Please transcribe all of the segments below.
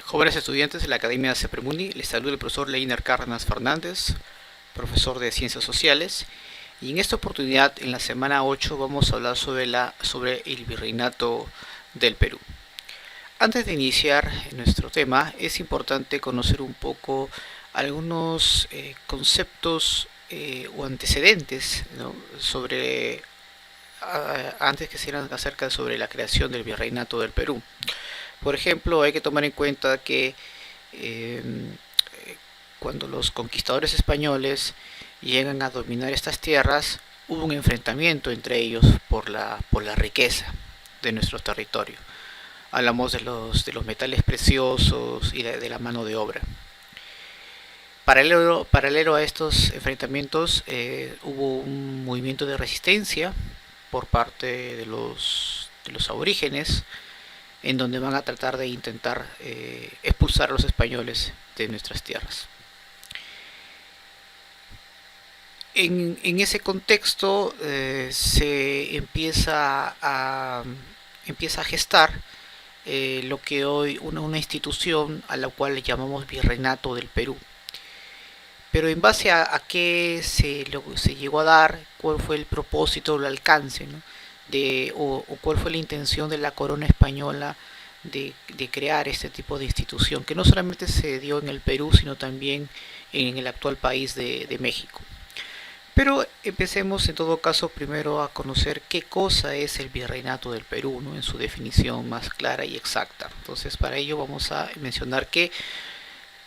Jóvenes estudiantes de la Academia CEPREMUNI, les saluda el profesor Leiner Cárdenas Fernández, profesor de Ciencias Sociales, y en esta oportunidad, en la semana 8, vamos a hablar sobre el virreinato del Perú. Antes de iniciar nuestro tema, es importante conocer un poco algunos conceptos o antecedentes, ¿no? Antes que sean acerca sobre la creación del virreinato del Perú. Por ejemplo, hay que tomar en cuenta que eh, cuando los conquistadores españoles llegan a dominar estas tierras, hubo un enfrentamiento entre ellos por la riqueza de nuestro territorio. Hablamos de los metales preciosos y de la mano de obra. Paralelo a estos enfrentamientos, hubo un movimiento de resistencia por parte de los aborígenes, en donde van a tratar de intentar expulsar a los españoles de nuestras tierras. En ese contexto se empieza a gestar lo que hoy una institución a la cual le llamamos Virreinato del Perú. Pero en base a qué se llegó a dar, cuál fue el propósito, el alcance, ¿no? O cuál fue la intención de la corona española de crear este tipo de institución, que no solamente se dio en el Perú, sino también en el actual país de México. Pero empecemos en todo caso primero a conocer qué cosa es el virreinato del Perú, ¿no? En su definición más clara y exacta. Entonces, para ello vamos a mencionar que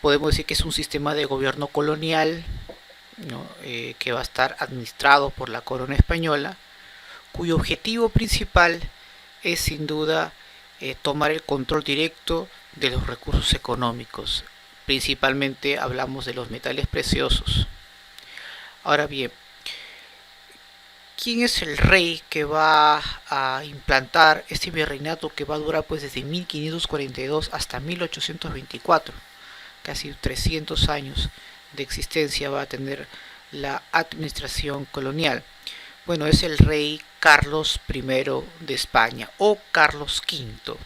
podemos decir que es un sistema de gobierno colonial, ¿no? Que va a estar administrado por la corona española, cuyo objetivo principal es sin duda tomar el control directo de los recursos económicos. Principalmente hablamos de los metales preciosos. Ahora bien, ¿quién es el rey que va a implantar este virreinato que va a durar pues desde 1542 hasta 1824? Casi 300 años de existencia va a tener la administración colonial. Bueno, es el rey Carlos I de España o Carlos V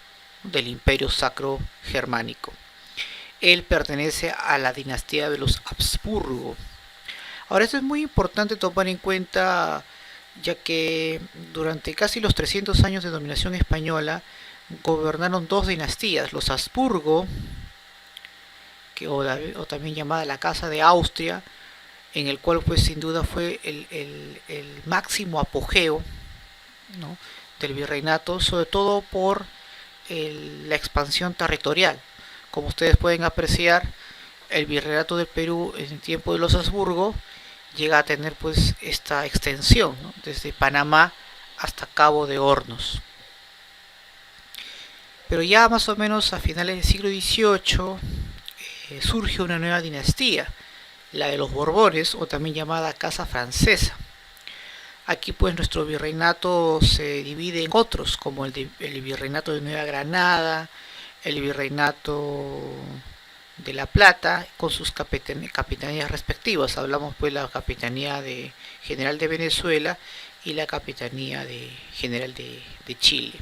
del Imperio Sacro Germánico. Él pertenece a la dinastía de los Habsburgo. Ahora, esto es muy importante tomar en cuenta, ya que durante casi los 300 años de dominación española gobernaron dos dinastías, los Habsburgo, o también llamada la Casa de Austria, en el cual pues sin duda fue el máximo apogeo, ¿no? Del virreinato, sobre todo por la expansión territorial. Como ustedes pueden apreciar, el virreinato del Perú en el tiempo de los Habsburgo llega a tener pues esta extensión, ¿no? Desde Panamá hasta Cabo de Hornos. Pero ya más o menos a finales del siglo XVIII surge una nueva dinastía, la de los Borbones, o también llamada Casa Francesa. Aquí pues nuestro virreinato se divide en otros, como el virreinato de Nueva Granada, el virreinato de La Plata, con sus capitanías respectivas. Hablamos pues la capitanía de general de Venezuela y la capitanía de general de Chile.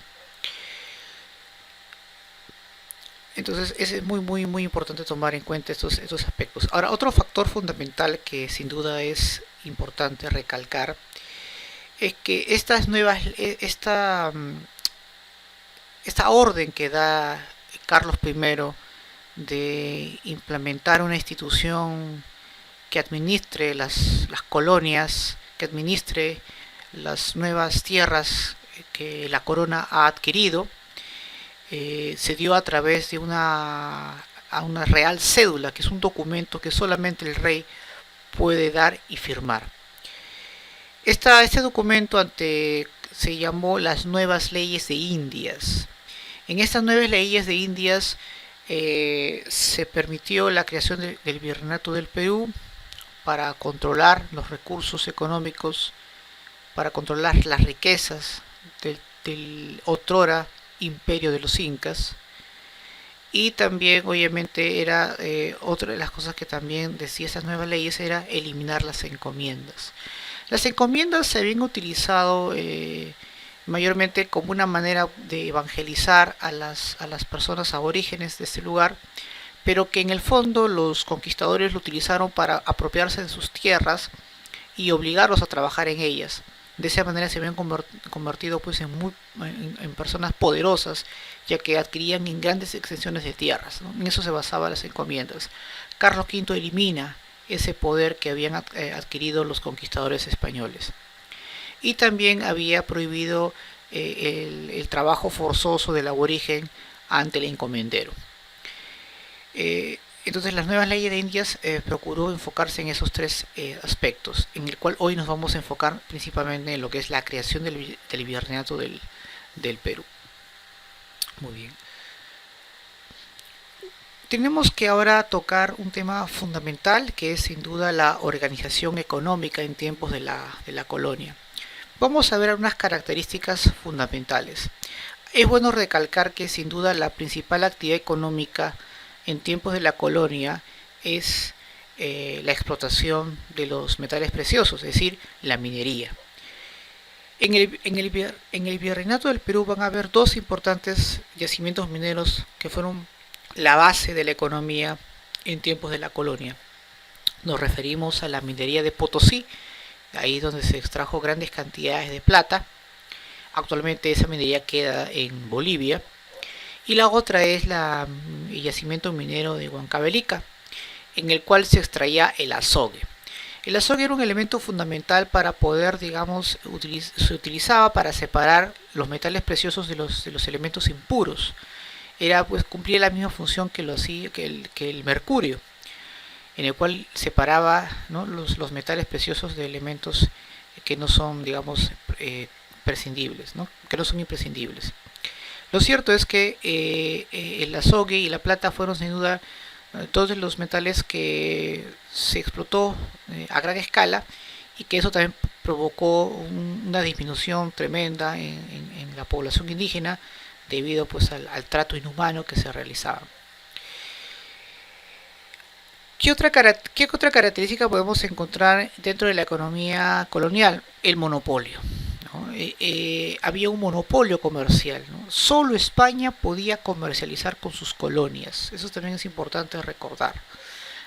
Entonces es muy importante tomar en cuenta estos aspectos. Ahora, otro factor fundamental que sin duda es importante recalcar es que esta orden que da Carlos I de implementar una institución que administre las colonias, que administre las nuevas tierras que la corona ha adquirido, se dio a través de una real cédula, que es un documento que solamente el rey puede dar y firmar. Este documento se llamó las Nuevas Leyes de Indias. En estas nuevas leyes de Indias se permitió la creación del Virreinato del Perú para controlar los recursos económicos, para controlar las riquezas del otrora imperio de los incas. Y también obviamente era otra de las cosas que también decía estas nuevas leyes era eliminar las encomiendas. Las encomiendas se habían utilizado mayormente como una manera de evangelizar a las personas aborígenes de este lugar, pero que en el fondo los conquistadores lo utilizaron para apropiarse de sus tierras y obligarlos a trabajar en ellas. De esa manera se habían convertido pues en personas poderosas, ya que adquirían en grandes extensiones de tierras, ¿no? En eso se basaban las encomiendas. Carlos V elimina ese poder que habían adquirido los conquistadores españoles. Y también había prohibido el trabajo forzoso del aborigen ante el encomendero. Entonces las nuevas leyes de Indias procuró enfocarse en esos tres aspectos, en el cual hoy nos vamos a enfocar principalmente en lo que es la creación del virreinato del Perú. Muy bien. Tenemos que ahora tocar un tema fundamental que es sin duda la organización económica en tiempos de la colonia. Vamos a ver algunas características fundamentales. Es bueno recalcar que sin duda la principal actividad económica en tiempos de la colonia es la explotación de los metales preciosos, es decir, la minería. En el virreinato del Perú van a haber dos importantes yacimientos mineros que fueron la base de la economía en tiempos de la colonia. Nos referimos a la minería de Potosí, ahí donde se extrajo grandes cantidades de plata. Actualmente esa minería queda en Bolivia. Y la otra es el yacimiento minero de Huancavelica, en el cual se extraía el azogue. El azogue era un elemento fundamental para poder, digamos, se utilizaba para separar los metales preciosos de los elementos impuros. Era, pues, cumplía la misma función que el mercurio, en el cual separaba, ¿no?, los metales preciosos de elementos que no son, digamos, prescindibles, ¿no?, que no son imprescindibles. Lo cierto es que el azogue y la plata fueron sin duda todos los metales que se explotó a gran escala, y que eso también provocó una disminución tremenda en la población indígena debido, pues, al trato inhumano que se realizaba. ¿Qué otra característica podemos encontrar dentro de la economía colonial? El monopolio, ¿no? Había un monopolio comercial, ¿no? Solo España podía comercializar con sus colonias. Eso también es importante recordar.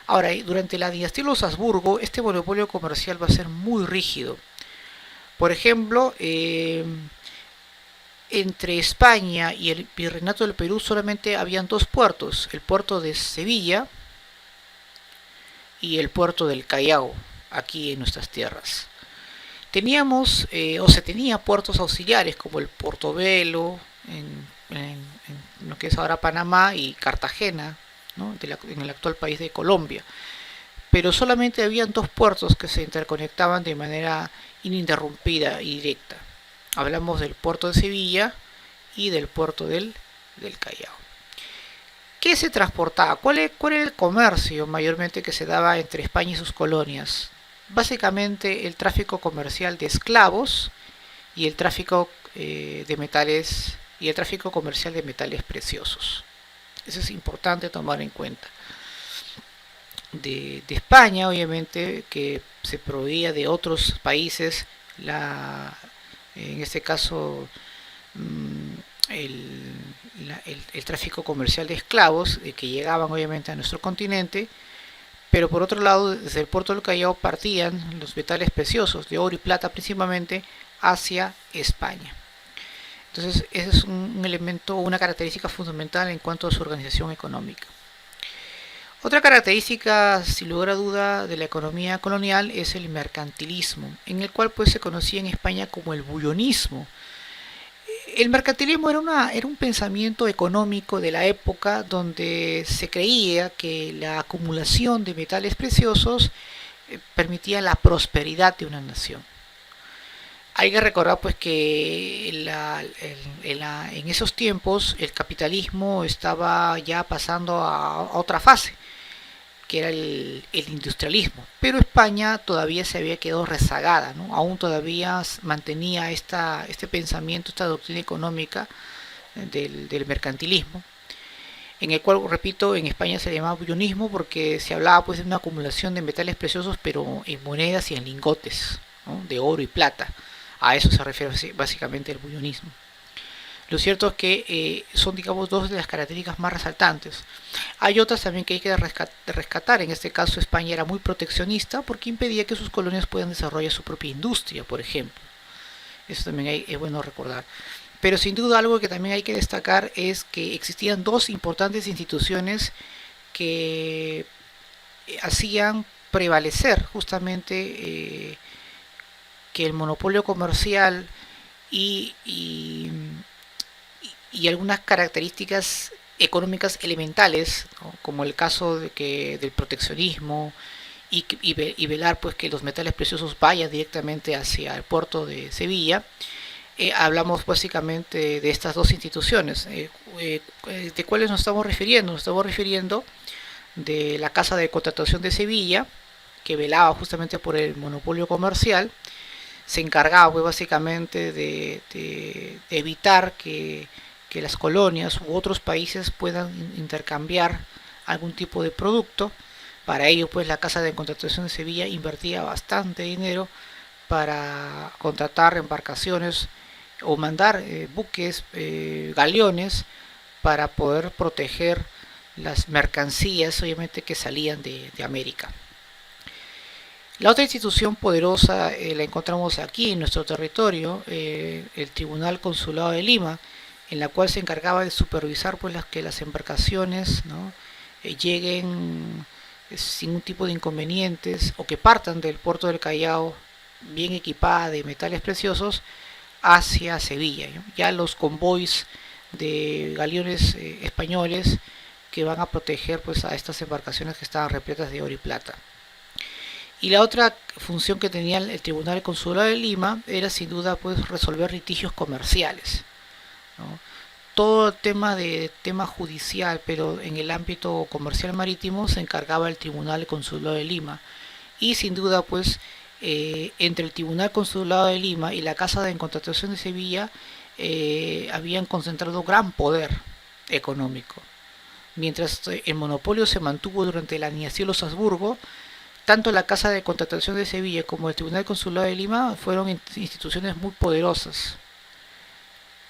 Ahora, durante la dinastía de los Habsburgo, este monopolio comercial va a ser muy rígido. Por ejemplo, entre España y el virreinato del Perú solamente habían dos puertos: el puerto de Sevilla y el puerto del Callao, aquí en nuestras tierras. Teníamos, o se tenía, puertos auxiliares como el Portobelo en lo que es ahora Panamá, y Cartagena, ¿no?, en el actual país de Colombia. Pero solamente habían dos puertos que se interconectaban de manera ininterrumpida y directa. Hablamos del puerto de Sevilla y del puerto del Callao. ¿Qué se transportaba? ¿Cuál era el comercio mayormente que se daba entre España y sus colonias? Básicamente el tráfico comercial de esclavos y el tráfico de metales, y el tráfico comercial de metales preciosos. Eso es importante tomar en cuenta. De España, obviamente, que se proveía de otros países, en este caso, el tráfico comercial de esclavos que llegaban obviamente a nuestro continente. Pero por otro lado, desde el puerto del Callao partían los metales preciosos de oro y plata principalmente hacia España. Entonces ese es un elemento, una característica fundamental en cuanto a su organización económica. Otra característica, sin lugar a duda, de la economía colonial es el mercantilismo, en el cual, pues, se conocía en España como el bullonismo. El mercantilismo era un pensamiento económico de la época donde se creía que la acumulación de metales preciosos permitía la prosperidad de una nación. Hay que recordar, pues, que en esos tiempos el capitalismo estaba ya pasando a otra fase, que era el industrialismo, pero España todavía se había quedado rezagada, ¿no? Aún todavía mantenía este pensamiento, esta doctrina económica del mercantilismo, en el cual, repito, en España se llamaba bullonismo porque se hablaba, pues, de una acumulación de metales preciosos, pero en monedas y en lingotes, ¿no?, de oro y plata. A eso se refiere básicamente el bullonismo. Lo cierto es que son, digamos, dos de las características más resaltantes. Hay otras también que hay que rescatar. En este caso, España era muy proteccionista porque impedía que sus colonias puedan desarrollar su propia industria, por ejemplo. Eso también es bueno recordar. Pero sin duda algo que también hay que destacar es que existían dos importantes instituciones que hacían prevalecer justamente que el monopolio comercial y, y, y algunas características económicas elementales, ¿no? Como el caso del proteccionismo y velar pues que los metales preciosos vayan directamente hacia el puerto de Sevilla. Hablamos básicamente de estas dos instituciones. ¿De cuáles nos estamos refiriendo? Nos estamos refiriendo de la Casa de Contratación de Sevilla, que velaba justamente por el monopolio comercial, se encargaba pues, básicamente de evitar que las colonias u otros países puedan intercambiar algún tipo de producto. Para ello, pues la Casa de Contratación de Sevilla invertía bastante dinero para contratar embarcaciones o mandar buques, galeones, para poder proteger las mercancías, obviamente, que salían de América. La otra institución poderosa la encontramos aquí en nuestro territorio, el Tribunal Consulado de Lima, en la cual se encargaba de supervisar pues que las embarcaciones, ¿no? Lleguen sin un tipo de inconvenientes o que partan del puerto del Callao bien equipada de metales preciosos hacia Sevilla, ¿no? Ya los convoys de galeones españoles que van a proteger pues a estas embarcaciones que estaban repletas de oro y plata. Y la otra función que tenía el Tribunal Consular de Lima era sin duda pues resolver litigios comerciales, ¿no? Todo tema judicial, pero en el ámbito comercial marítimo se encargaba el Tribunal Consular de Lima. Y sin duda pues entre el Tribunal Consulado de Lima y la Casa de Contratación de Sevilla habían concentrado gran poder económico. Mientras el monopolio se mantuvo durante la dinastía de los Habsburgo, tanto la Casa de Contratación de Sevilla como el Tribunal Consulado de Lima fueron instituciones muy poderosas,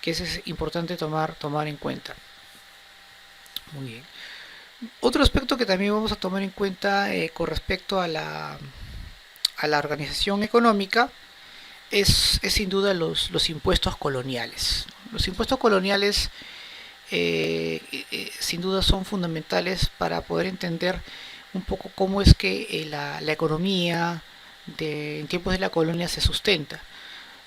que eso es importante tomar en cuenta. Muy bien. Otro aspecto que también vamos a tomar en cuenta con respecto a la organización económica es sin duda los impuestos coloniales. Los impuestos coloniales sin duda son fundamentales para poder entender un poco cómo es que la economía en tiempos de la colonia se sustenta.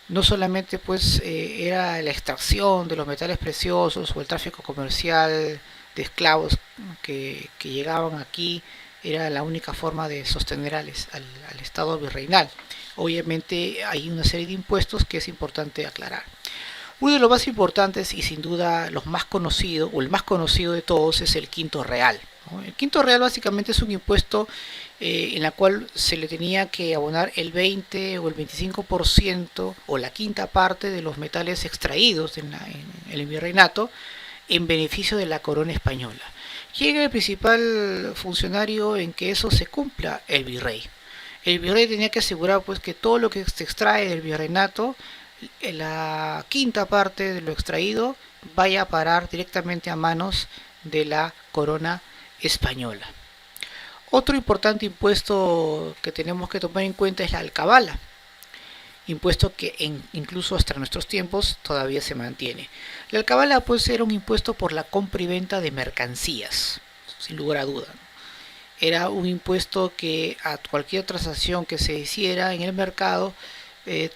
No solamente pues era la extracción de los metales preciosos o el tráfico comercial de esclavos que llegaban aquí, era la única forma de sostener al Estado virreinal. Obviamente hay una serie de impuestos que es importante aclarar. Uno de los más importantes y sin duda los más conocidos, o el más conocido de todos, es el quinto real, ¿no? El quinto real básicamente es un impuesto en la cual se le tenía que abonar el 20 o el 25% o la quinta parte de los metales extraídos en el virreinato en beneficio de la corona española. ¿Quién era el principal funcionario en que eso se cumpla? El virrey. El virrey tenía que asegurar pues que todo lo que se extrae del virreinato, la quinta parte de lo extraído, vaya a parar directamente a manos de la corona española. Otro importante impuesto que tenemos que tomar en cuenta es la alcabala, impuesto que incluso hasta nuestros tiempos todavía se mantiene. La alcabala pues era un impuesto por la compra y venta de mercancías, sin lugar a duda. Era un impuesto que a cualquier transacción que se hiciera en el mercado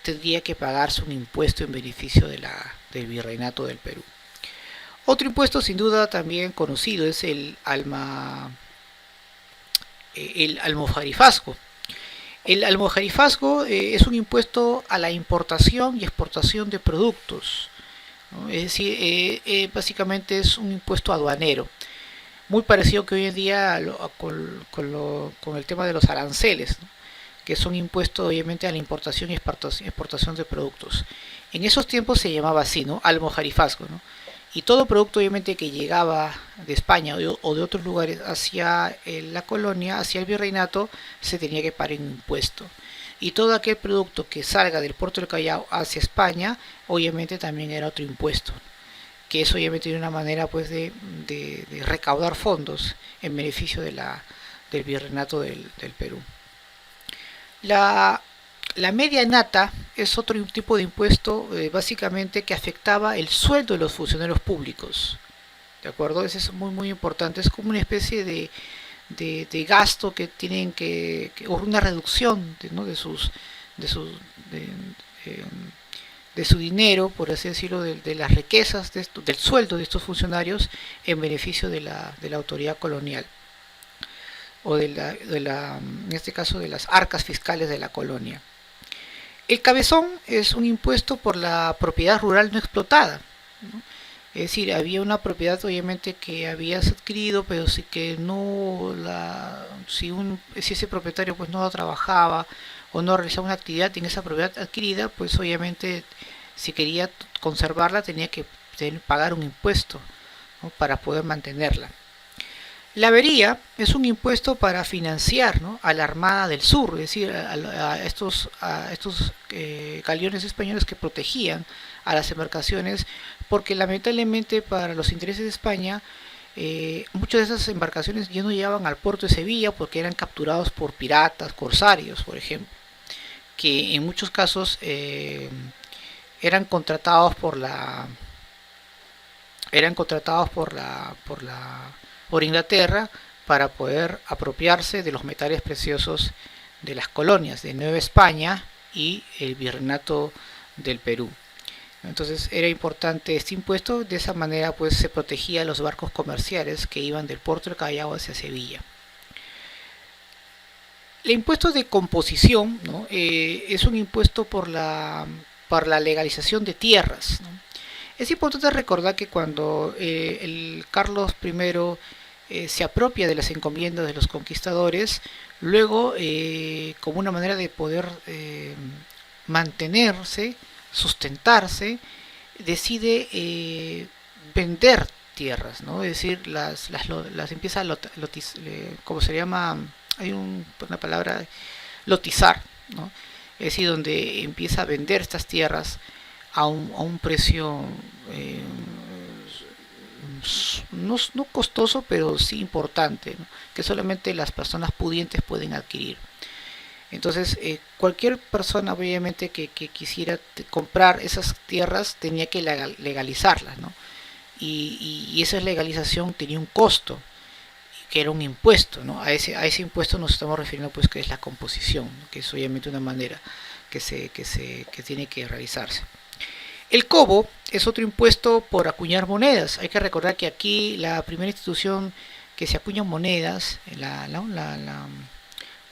tendría que pagarse un impuesto en beneficio del virreinato del Perú. Otro impuesto sin duda también conocido es el almojarifazgo. El almojarifazgo es un impuesto a la importación y exportación de productos, ¿no? Es decir, básicamente es un impuesto aduanero, muy parecido que hoy en día con el tema de los aranceles, ¿no? Que son impuestos obviamente a la importación y exportación de productos. En esos tiempos se llamaba así, ¿no? Almojarifazgo, ¿no? Y todo producto obviamente que llegaba de España o de otros lugares hacia la colonia, hacia el virreinato, se tenía que pagar un impuesto. y todo aquel producto que salga del puerto del Callao hacia España, obviamente también era otro impuesto, que es obviamente una manera pues de recaudar fondos en beneficio del virreinato del Perú. La, la media nata es otro tipo de impuesto básicamente que afectaba el sueldo de los funcionarios públicos. ¿De acuerdo? Eso es muy importante. Es como una especie de gasto que tienen o una reducción ¿no? de, sus, de, de, de su dinero, por así decirlo, de las riquezas, del sueldo de estos funcionarios en beneficio de la autoridad colonial o en este caso de las arcas fiscales de la colonia. El cabezón es un impuesto por la propiedad rural no explotada, ¿no? Es decir, había una propiedad obviamente que habías adquirido, pero sí que no si ese propietario pues no trabajaba o no realizaba una actividad en esa propiedad adquirida, pues obviamente si quería conservarla tenía que pagar un impuesto, ¿no? Para poder mantenerla. La avería es un impuesto para financiar, ¿no? A la Armada del Sur, es decir, a estos galeones españoles que protegían a las embarcaciones, porque lamentablemente para los intereses de España, muchas de esas embarcaciones ya no llegaban al puerto de Sevilla porque eran capturados por piratas, corsarios, por ejemplo, que en muchos casos eran contratados por la eran contratados por Inglaterra para poder apropiarse de los metales preciosos de las colonias de Nueva España y el Virreinato del Perú. Entonces era importante este impuesto, de esa manera pues se protegía a los barcos comerciales que iban del puerto del Callao hacia Sevilla. El impuesto de composición, ¿no? Es un impuesto por la legalización de tierras, ¿no? Es importante recordar que cuando el Carlos I se apropia de las encomiendas de los conquistadores, luego como una manera de poder mantenerse, sustentarse, decide vender tierras, ¿no? Es decir, las empieza a como se llama, hay una palabra, lotizar, ¿no? Es decir, donde empieza a vender estas tierras a un precio no costoso, pero sí importante, ¿no? Que solamente las personas pudientes pueden adquirir. Entonces, cualquier persona obviamente que quisiera comprar esas tierras tenía que legalizarlas, ¿no? Y esa legalización tenía un costo, que era un impuesto, ¿no? A ese impuesto nos estamos refiriendo, pues, que es la composición, ¿no? Que es obviamente una manera que tiene que realizarse. El cobo es otro impuesto por acuñar monedas. Hay que recordar que aquí la primera institución que se acuñan monedas, la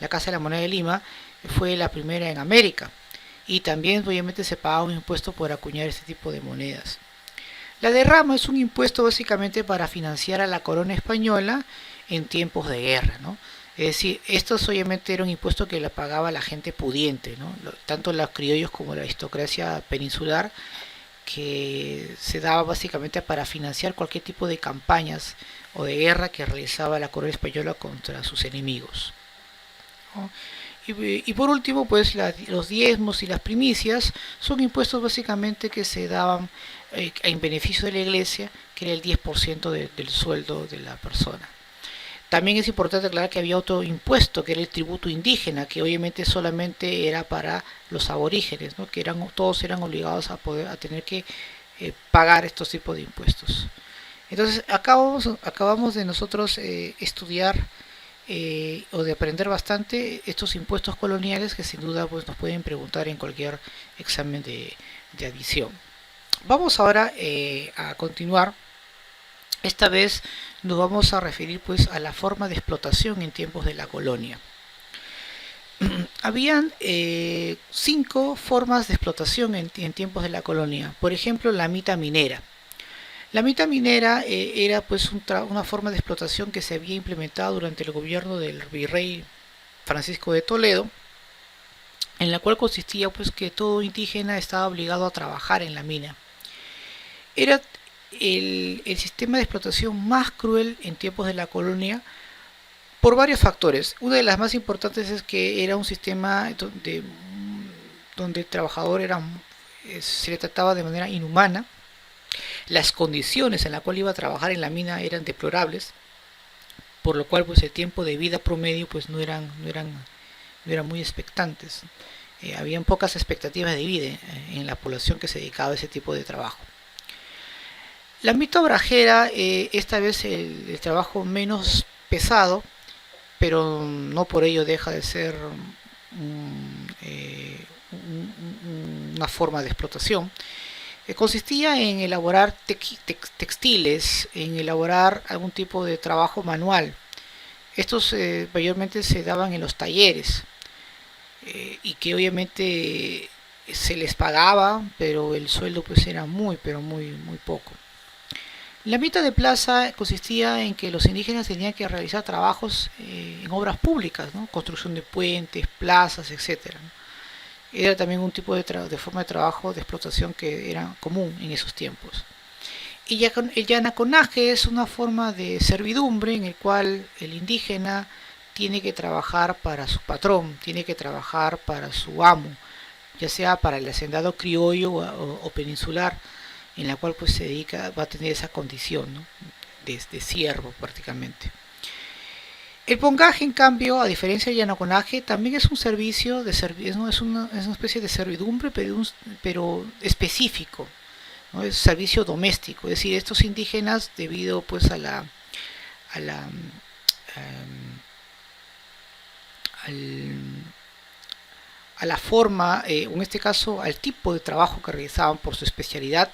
Casa de la Moneda de Lima, fue la primera en América. Y también obviamente se paga un impuesto por acuñar este tipo de monedas. La derrama es un impuesto básicamente para financiar a la corona española en tiempos de guerra, ¿no? Es decir, esto obviamente era un impuesto que la pagaba la gente pudiente, ¿no? Tanto los criollos como la aristocracia peninsular, que se daba básicamente para financiar cualquier tipo de campañas o de guerra que realizaba la corona española contra sus enemigos, ¿no? Y por último, pues los diezmos y las primicias son impuestos básicamente que se daban en beneficio de la iglesia, que era el 10% del sueldo de la persona. También es importante aclarar que había otro impuesto, que era el tributo indígena, que obviamente solamente era para los aborígenes, ¿no? Que todos eran obligados a tener que pagar estos tipos de impuestos. Entonces, acabamos de nosotros estudiar o de aprender bastante estos impuestos coloniales que sin duda pues, nos pueden preguntar en cualquier examen de admisión. Vamos ahora a continuar. Esta vez nos vamos a referir pues a la forma de explotación en tiempos de la colonia. Habían 5 formas de explotación en tiempos de la colonia. Por ejemplo, la mita minera. La mita minera era pues una forma de explotación que se había implementado durante el gobierno del virrey Francisco de Toledo, en la cual consistía pues que todo indígena estaba obligado a trabajar en la mina. Era el sistema de explotación más cruel en tiempos de la colonia, Por varios factores. Una de las más importantes es que era un sistema donde el trabajador se le trataba de manera inhumana. Las condiciones en las cuales iba a trabajar en la mina eran deplorables, por lo cual pues el tiempo de vida promedio pues no eran muy expectantes. Habían pocas expectativas de vida en la población que se dedicaba a ese tipo de trabajo. La mito obrajera, esta vez el trabajo menos pesado, pero no por ello deja de ser una forma de explotación. Consistía en elaborar textiles, en elaborar algún tipo de trabajo manual. Estos mayormente se daban en los talleres, y que obviamente se les pagaba, pero el sueldo pues era muy, pero muy poco. La mitad de plaza consistía en que los indígenas tenían que realizar trabajos en obras públicas, ¿no? Construcción de puentes, plazas, etcétera, ¿no? Era también un tipo de forma de trabajo, de explotación que era común en esos tiempos. Y el yanaconaje es una forma de servidumbre en el cual el indígena tiene que trabajar para su patrón, tiene que trabajar para su amo, ya sea para el hacendado criollo o peninsular, en la cual pues se dedica, va a tener esa condición, ¿no? de siervo prácticamente. El pongaje, en cambio, a diferencia del yanaconaje, también es un servicio ¿no? Es una especie de servidumbre, pero específico, ¿no? Es servicio doméstico, es decir, estos indígenas, debido pues a la al, a la forma, en este caso al tipo de trabajo que realizaban por su especialidad,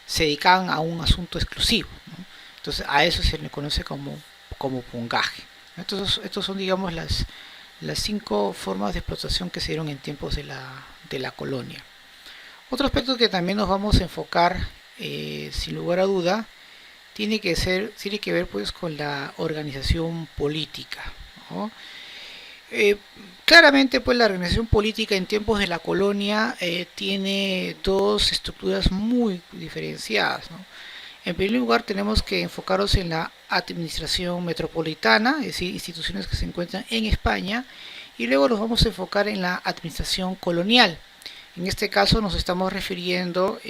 se dedicaban a un asunto exclusivo, ¿no? Entonces a eso se le conoce como pungaje. Estos son, digamos, las 5 formas de explotación que se dieron en tiempos de la colonia. Otro aspecto que también nos vamos a enfocar, sin lugar a duda, tiene que ver pues con la organización política, ¿no? Eh, Claramente, pues la organización política en tiempos de la colonia tiene dos estructuras muy diferenciadas, ¿no? En primer lugar, tenemos que enfocarnos en la administración metropolitana, es decir, instituciones que se encuentran en España, y luego nos vamos a enfocar en la administración colonial. En este caso nos estamos refiriendo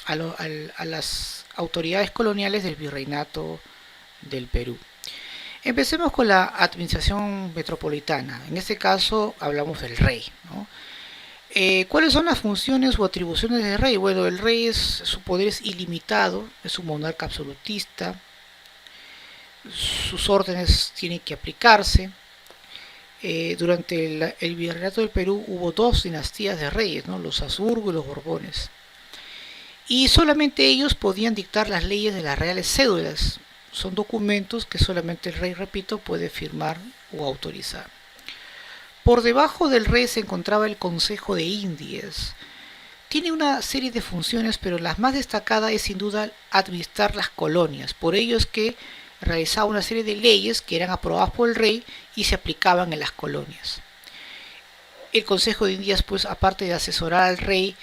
a las autoridades coloniales del Virreinato del Perú. Empecemos con la administración metropolitana. En este caso hablamos del rey, ¿no? ¿Cuáles son las funciones o atribuciones del rey? Bueno, el rey su poder es ilimitado, es un monarca absolutista, sus órdenes tienen que aplicarse. Durante el virreinato del Perú hubo 2 dinastías de reyes, ¿no? Los Habsburgo y los Borbones. Y solamente ellos podían dictar las leyes de las reales cédulas. Son documentos que solamente el rey, repito, puede firmar o autorizar. Por debajo del rey se encontraba el Consejo de Indias. Tiene una serie de funciones, pero la más destacada es sin duda administrar las colonias. Por ello es que realizaba una serie de leyes que eran aprobadas por el rey y se aplicaban en las colonias. El Consejo de Indias, pues aparte de asesorar al rey,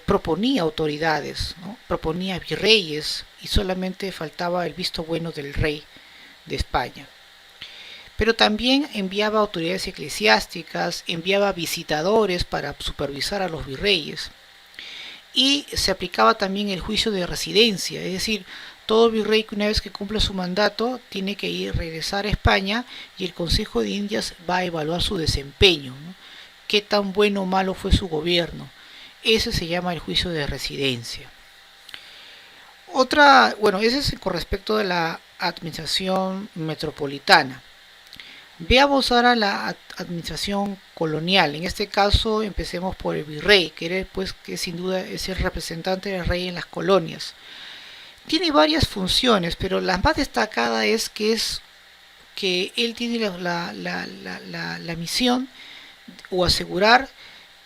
proponía autoridades, ¿no? Proponía virreyes, y solamente faltaba el visto bueno del rey de España. Pero también enviaba autoridades eclesiásticas, enviaba visitadores para supervisar a los virreyes, y se aplicaba también el juicio de residencia, es decir, todo virrey que una vez que cumple su mandato tiene que regresar a España, y el Consejo de Indias va a evaluar su desempeño, ¿no? Qué tan bueno o malo fue su gobierno. Ese se llama el juicio de residencia. Bueno, ese es con respecto a la administración metropolitana. Veamos ahora la administración colonial. En este caso empecemos por el virrey, que sin duda es el representante del rey en las colonias. Tiene varias funciones, pero la más destacada es que él tiene la misión o asegurar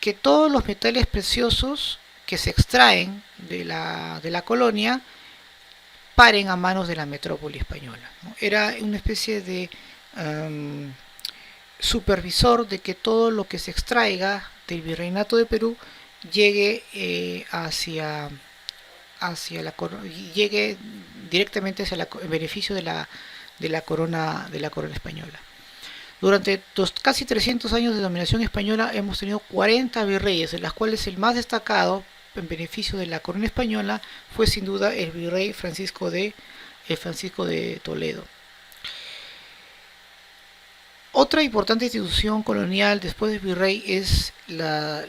que todos los metales preciosos que se extraen de la colonia paren a manos de la metrópoli española, ¿no? Era una especie de supervisor de que todo lo que se extraiga del virreinato de Perú llegue llegue directamente hacia el beneficio de la corona española. Durante los casi 300 años de dominación española hemos tenido 40 virreyes, de las cuales el más destacado en beneficio de la corona española fue sin duda el virrey Francisco de Toledo. Otra importante institución colonial después del virrey es la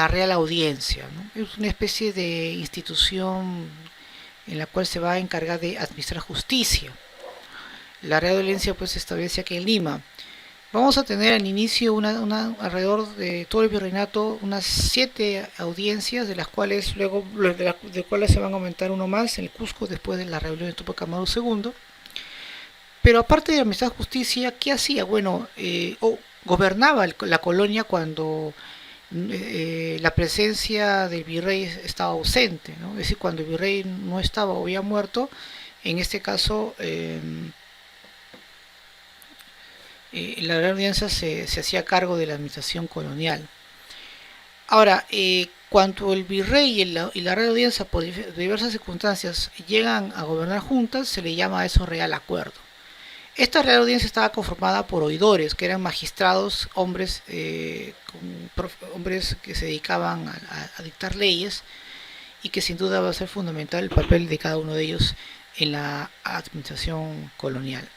Real Audiencia, ¿no? Es una especie de institución en la cual se va a encargar de administrar justicia. La Real Audiencia pues se establece aquí en Lima. Vamos a tener al inicio alrededor de todo el virreinato unas 7 audiencias, de las cuales luego de cuales se van a aumentar uno más en el Cusco después de la rebelión de Tupac Amaru II. Pero aparte de administrar justicia, ¿qué hacía? Bueno, gobernaba la colonia cuando la presencia del virrey estaba ausente, ¿no? Es decir, cuando el virrey no estaba o había muerto, en este caso la Real Audiencia se hacía cargo de la administración colonial. Ahora, cuando el virrey y la Real Audiencia por diversas circunstancias llegan a gobernar juntas, se le llama a eso Real Acuerdo. Esta Real Audiencia estaba conformada por oidores, que eran magistrados, hombres que se dedicaban a dictar leyes, y que sin duda va a ser fundamental el papel de cada uno de ellos en la administración colonial.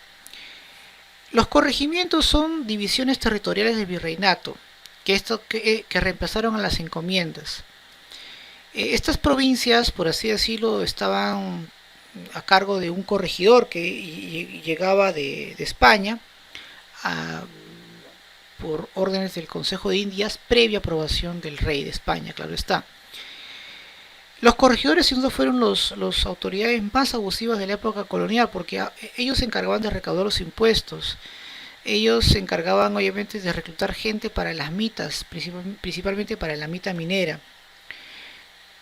Los corregimientos son divisiones territoriales del virreinato, que reemplazaron a las encomiendas. Estas provincias, por así decirlo, estaban a cargo de un corregidor que llegaba de España por órdenes del Consejo de Indias, previa aprobación del rey de España, claro está. Los corregidores sin duda fueron las autoridades más abusivas de la época colonial, porque ellos se encargaban de recaudar los impuestos. Ellos se encargaban obviamente de reclutar gente para las mitas, principalmente para la mita minera.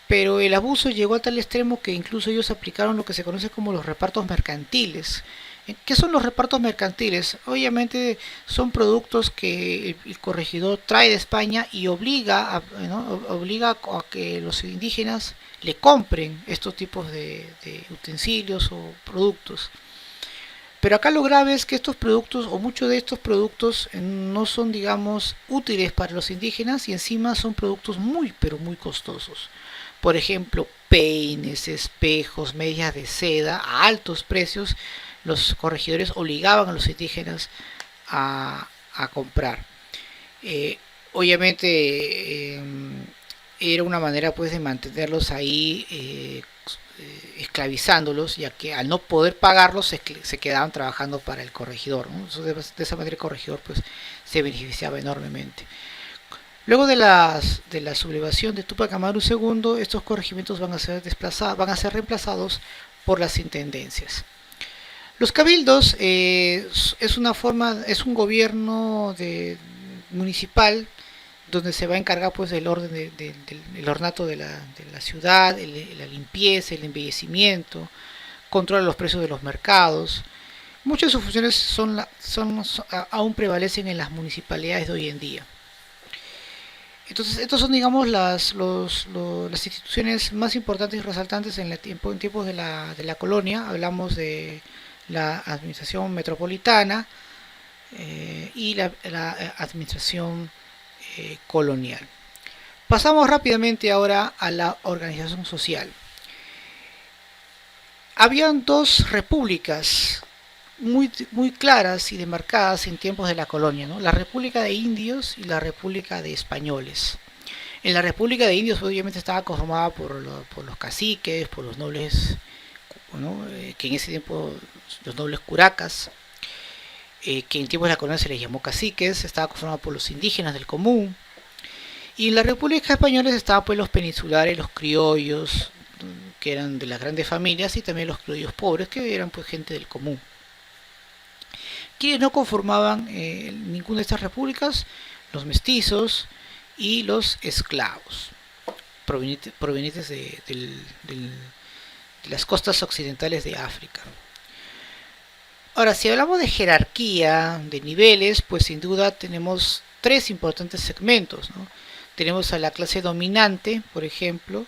Pero el abuso llegó a tal extremo que incluso ellos aplicaron lo que se conoce como los repartos mercantiles. ¿Qué son los repartos mercantiles? Obviamente son productos que el corregidor trae de España y obliga a que los indígenas le compren estos tipos de utensilios o productos. Pero acá lo grave es que estos productos, o muchos de estos productos, no son, digamos, útiles para los indígenas, y encima son productos muy, pero muy costosos. Por ejemplo, peines, espejos, medias de seda a altos precios, los corregidores obligaban a los indígenas a comprar. Obviamente era una manera pues de mantenerlos ahí esclavizándolos, ya que al no poder pagarlos se quedaban trabajando para el corregidor, ¿no? De esa manera el corregidor pues se beneficiaba enormemente. Luego de la sublevación de Tupac Amaru II, estos corregimientos van a ser reemplazados por las intendencias. Los cabildos es un gobierno municipal donde se va a encargar pues del orden del ornato de la ciudad, la limpieza, el embellecimiento, controla los precios de los mercados. Muchas de sus funciones aún prevalecen en las municipalidades de hoy en día. Entonces, estos son, digamos, las instituciones más importantes y resaltantes en tiempos de la colonia. Hablamos de la administración metropolitana y la administración colonial. Pasamos rápidamente ahora a la organización social. Habían dos repúblicas muy claras y demarcadas en tiempos de la colonia, ¿no? La República de Indios y la República de Españoles. En la República de Indios obviamente estaba conformada por los caciques, por los nobles, ¿no? Que en ese tiempo los nobles curacas, que en tiempos de la colonia se les llamó caciques, estaba conformada por los indígenas del común. Y en la República Española estaban pues los peninsulares, los criollos, que eran de las grandes familias, y también los criollos pobres, que eran pues gente del común. Quienes no conformaban ninguna de estas repúblicas: los mestizos y los esclavos, provenientes de las costas occidentales de África. Ahora, si hablamos de jerarquía, de niveles, pues sin duda tenemos tres importantes segmentos, ¿no? Tenemos a la clase dominante, por ejemplo,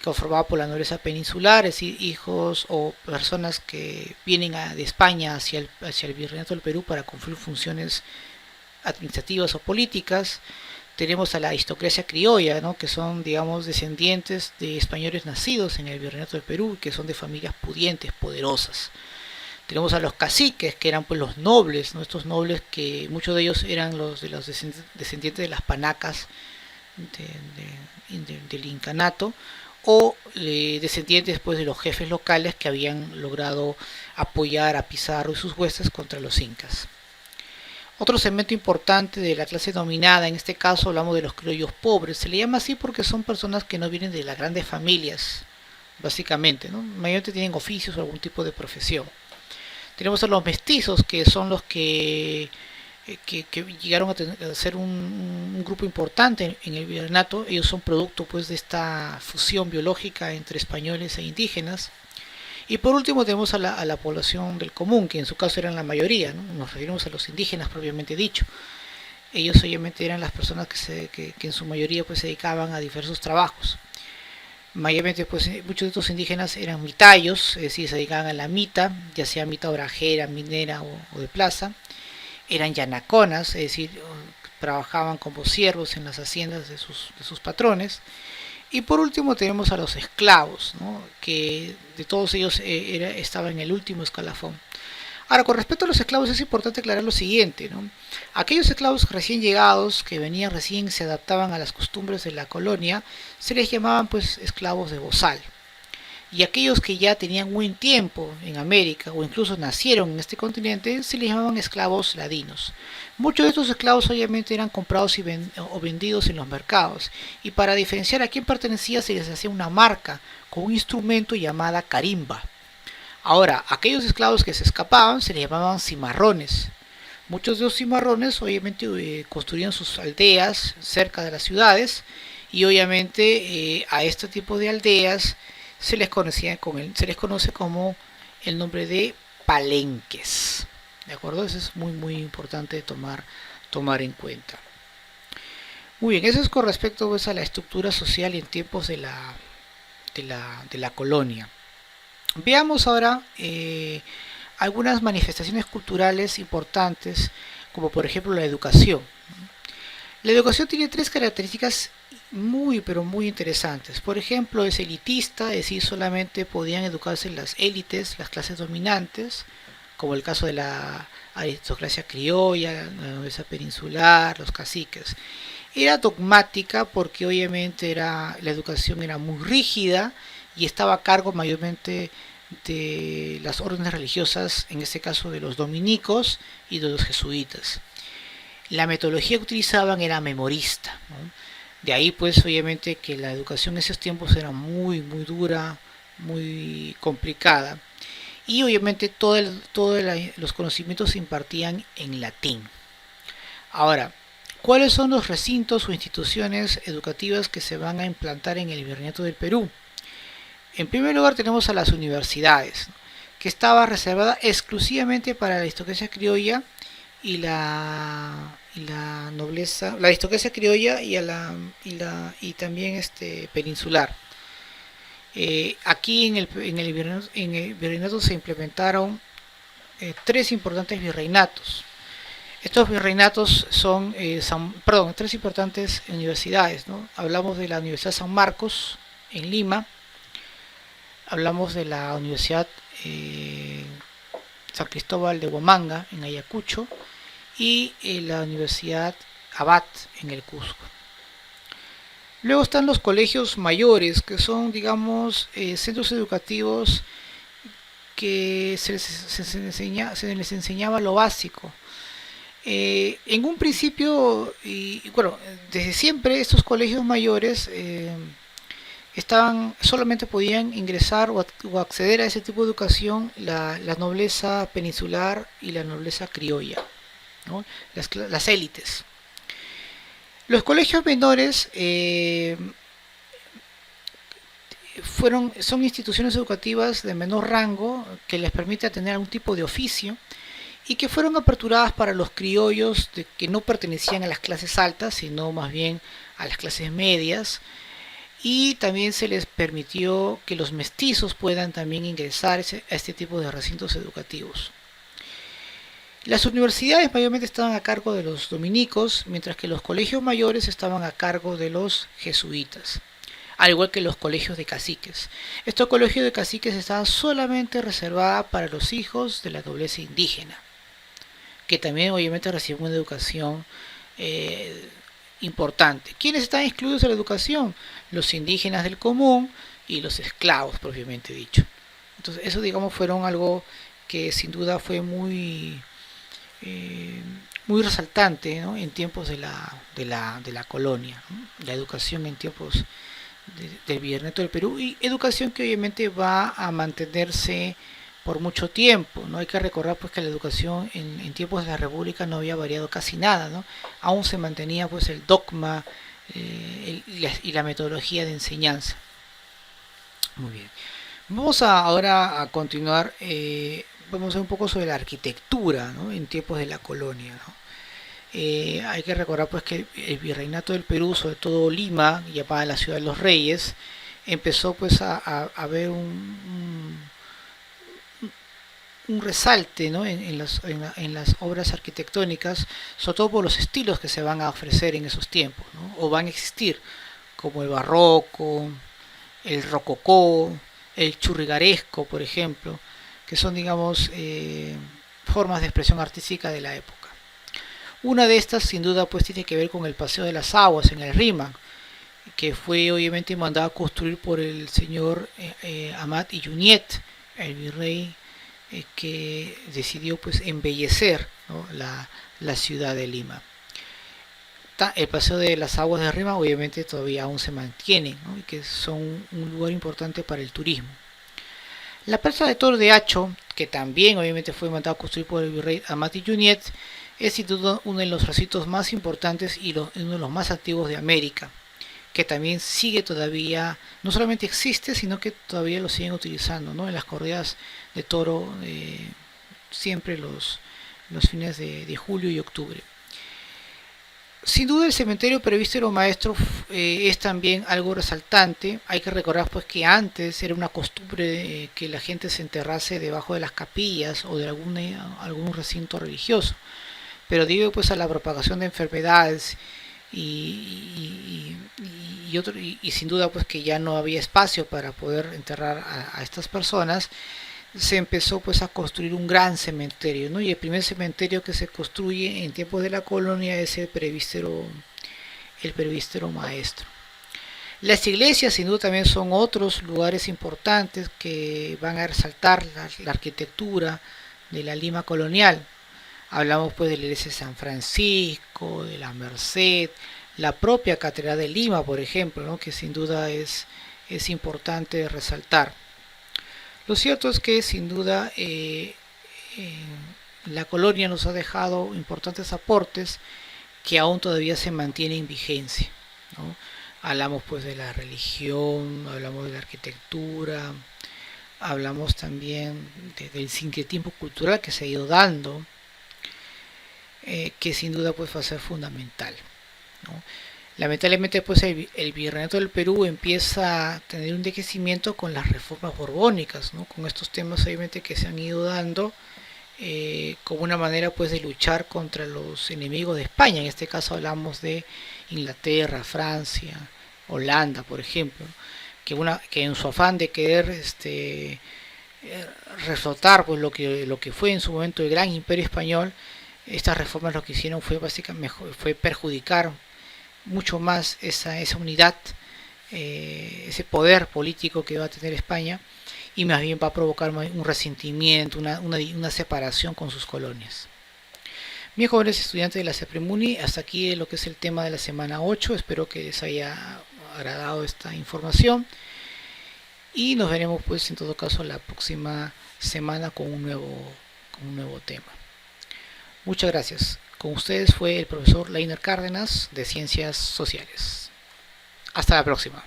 conformado por la nobleza peninsular, es decir, hijos o personas que vienen de España hacia el Virreinato del Perú para cumplir funciones administrativas o políticas. Tenemos a la aristocracia criolla, ¿no? Que son, digamos, descendientes de españoles nacidos en el Virreinato del Perú, que son de familias pudientes, poderosas. Tenemos a los caciques, que eran pues los nobles, ¿no? Estos nobles que muchos de ellos eran los descendientes de las panacas del incanato, o descendientes después de los jefes locales que habían logrado apoyar a Pizarro y sus huestes contra los incas. Otro segmento importante de la clase dominada, en este caso hablamos de los criollos pobres, se le llama así porque son personas que no vienen de las grandes familias, básicamente, ¿no? Mayormente tienen oficios o algún tipo de profesión. Tenemos a los mestizos, que son los que llegaron a ser un grupo importante en el virreinato. Ellos son producto pues de esta fusión biológica entre españoles e indígenas. Y por último tenemos a la población del común, que en su caso eran la mayoría, ¿no? Nos referimos a los indígenas propiamente dicho. Ellos obviamente eran las personas que en su mayoría pues se dedicaban a diversos trabajos. Mayormente pues muchos de estos indígenas eran mitayos, es decir, se dedicaban a la mita, ya sea mita orajera, minera o de plaza. Eran yanaconas, es decir, trabajaban como siervos en las haciendas de sus patrones. Y por último tenemos a los esclavos, ¿no? Que de todos ellos estaba en el último escalafón. Ahora, con respecto a los esclavos es importante aclarar lo siguiente, ¿no? Aquellos esclavos recién llegados, que venían recién, se adaptaban a las costumbres de la colonia, se les llamaban pues esclavos de bozal. Y aquellos que ya tenían buen tiempo en América o incluso nacieron en este continente se les llamaban esclavos ladinos. Muchos de estos esclavos obviamente eran comprados o vendidos en los mercados, y para diferenciar a quién pertenecía se les hacía una marca con un instrumento llamada carimba. Ahora, aquellos esclavos que se escapaban se les llamaban cimarrones. Muchos de los cimarrones obviamente construían sus aldeas cerca de las ciudades, y obviamente a este tipo de aldeas se les conoce como el nombre de palenques. ¿De acuerdo? Eso es muy importante tomar en cuenta. Muy bien, eso es con respecto pues, a la estructura social en tiempos de la colonia. Veamos ahora algunas manifestaciones culturales importantes, como por ejemplo la educación. La educación tiene tres características pero muy interesantes. Por ejemplo, es elitista, es decir, solamente podían educarse las élites, las clases dominantes, como el caso de la aristocracia criolla, la nobleza peninsular, los caciques. Era dogmática porque obviamente la educación era muy rígida y estaba a cargo mayormente de las órdenes religiosas, en este caso de los dominicos y de los jesuitas. La metodología que utilizaban era memorista, ¿no? De ahí pues obviamente que la educación en esos tiempos era muy dura, muy complicada, y obviamente todos los conocimientos se impartían en latín. Ahora, ¿cuáles son los recintos o instituciones educativas que se van a implantar en el Virreinato del Perú? En primer lugar tenemos a las universidades, que estaba reservada exclusivamente para la aristocracia criolla y la nobleza, la aristocracia criolla y también peninsular. Aquí en el virreinato se implementaron tres importantes virreinatos. Estos virreinatos son tres importantes universidades, ¿no? Hablamos de la Universidad San Marcos en Lima, hablamos de la Universidad San Cristóbal de Huamanga en Ayacucho, y la Universidad Abad en el Cusco. Luego están los colegios mayores, que son, digamos, centros educativos que se les enseñaba lo básico. En un principio, bueno, desde siempre estos colegios mayores solamente podían ingresar o acceder a ese tipo de educación la nobleza peninsular y la nobleza criolla, ¿no? Las élites. Los colegios menores son instituciones educativas de menor rango que les permite tener algún tipo de oficio, y que fueron aperturadas para los criollos que no pertenecían a las clases altas, sino más bien a las clases medias, y también se les permitió que los mestizos puedan también ingresar a este tipo de recintos educativos. Las universidades mayormente estaban a cargo de los dominicos, mientras que los colegios mayores estaban a cargo de los jesuitas, al igual que los colegios de caciques. Estos colegios de caciques estaban solamente reservados para los hijos de la nobleza indígena, que también obviamente reciben una educación eh, importante. ¿Quiénes están excluidos de la educación? Los indígenas del común y los esclavos propiamente dicho. Entonces eso digamos fueron algo que sin duda fue eh, muy resaltante, ¿no? En tiempos de la colonia, ¿no? La educación en tiempos del Virreinato del Perú, y educación que obviamente va a mantenerse por mucho tiempo. No hay que recordar pues que la educación en tiempos de la República no había variado casi nada, ¿no? Aún se mantenía pues el dogma y la metodología de enseñanza. Muy bien. Vamos ahora a continuar. Vamos a ver un poco sobre la arquitectura, ¿no? En tiempos de la colonia, ¿no? Hay que recordar pues que el virreinato del Perú, sobre todo Lima, llamada la ciudad de los reyes, empezó pues a ver un resalte, ¿no? En las obras arquitectónicas, sobre todo por los estilos que se van a ofrecer en esos tiempos, ¿no? O van a existir, como el barroco, el rococó, el churrigueresco, por ejemplo, que son, digamos, formas de expresión artística de la época. Una de estas, sin duda, pues tiene que ver con el Paseo de las Aguas en el Rímac, que fue obviamente mandado a construir por el señor Amat y Junyent, el virrey que decidió pues embellecer, ¿no? la ciudad de Lima. El Paseo de las Aguas de Rímac obviamente todavía aún se mantiene, ¿no? Y que son un lugar importante para el turismo. La Plaza de Toro de Hacho, que también obviamente fue mandado a construir por el virrey Amat y Junyent, es sin duda uno de los recintos más importantes y uno de los más antiguos de América, que también sigue todavía, no solamente existe, sino que todavía lo siguen utilizando, ¿no? En las corridas de toro, siempre los fines de julio y octubre. Sin duda el cementerio Presbítero Maestro es también algo resaltante. Hay que recordar pues que antes era una costumbre que la gente se enterrase debajo de las capillas o de algún recinto religioso, pero debido pues a la propagación de enfermedades y, y sin duda pues que ya no había espacio para poder enterrar a estas personas, se empezó pues a construir un gran cementerio, ¿no? Y el primer cementerio que se construye en tiempos de la colonia es el presbítero maestro. Las iglesias sin duda también son otros lugares importantes que van a resaltar la arquitectura de la Lima colonial. Hablamos pues de la iglesia de San Francisco, de la Merced, la propia Catedral de Lima, por ejemplo, ¿no? Que sin duda es importante resaltar. Lo cierto es que sin duda la colonia nos ha dejado importantes aportes que aún todavía se mantienen en vigencia, ¿no? Hablamos pues de la religión, hablamos de la arquitectura, hablamos también del sincretismo cultural que se ha ido dando, que sin duda pues va a ser fundamental, ¿no? Lamentablemente pues el virreinato del Perú empieza a tener un decrecimiento con las reformas borbónicas, ¿no? Con estos temas obviamente que se han ido dando como una manera pues de luchar contra los enemigos de España. En este caso hablamos de Inglaterra, Francia, Holanda, por ejemplo, que en su afán de querer reflotar pues lo que fue en su momento el gran imperio español, estas reformas lo que hicieron fue básicamente fue perjudicar mucho más esa unidad, ese poder político que va a tener España, y más bien va a provocar un resentimiento, una separación con sus colonias. Bien, jóvenes estudiantes de la CEPREMUNI, hasta aquí lo que es el tema de la semana 8. Espero que les haya agradado esta información y nos veremos pues en todo caso la próxima semana con un nuevo tema. Muchas gracias. Con ustedes fue el profesor Leiner Cárdenas de Ciencias Sociales. Hasta la próxima.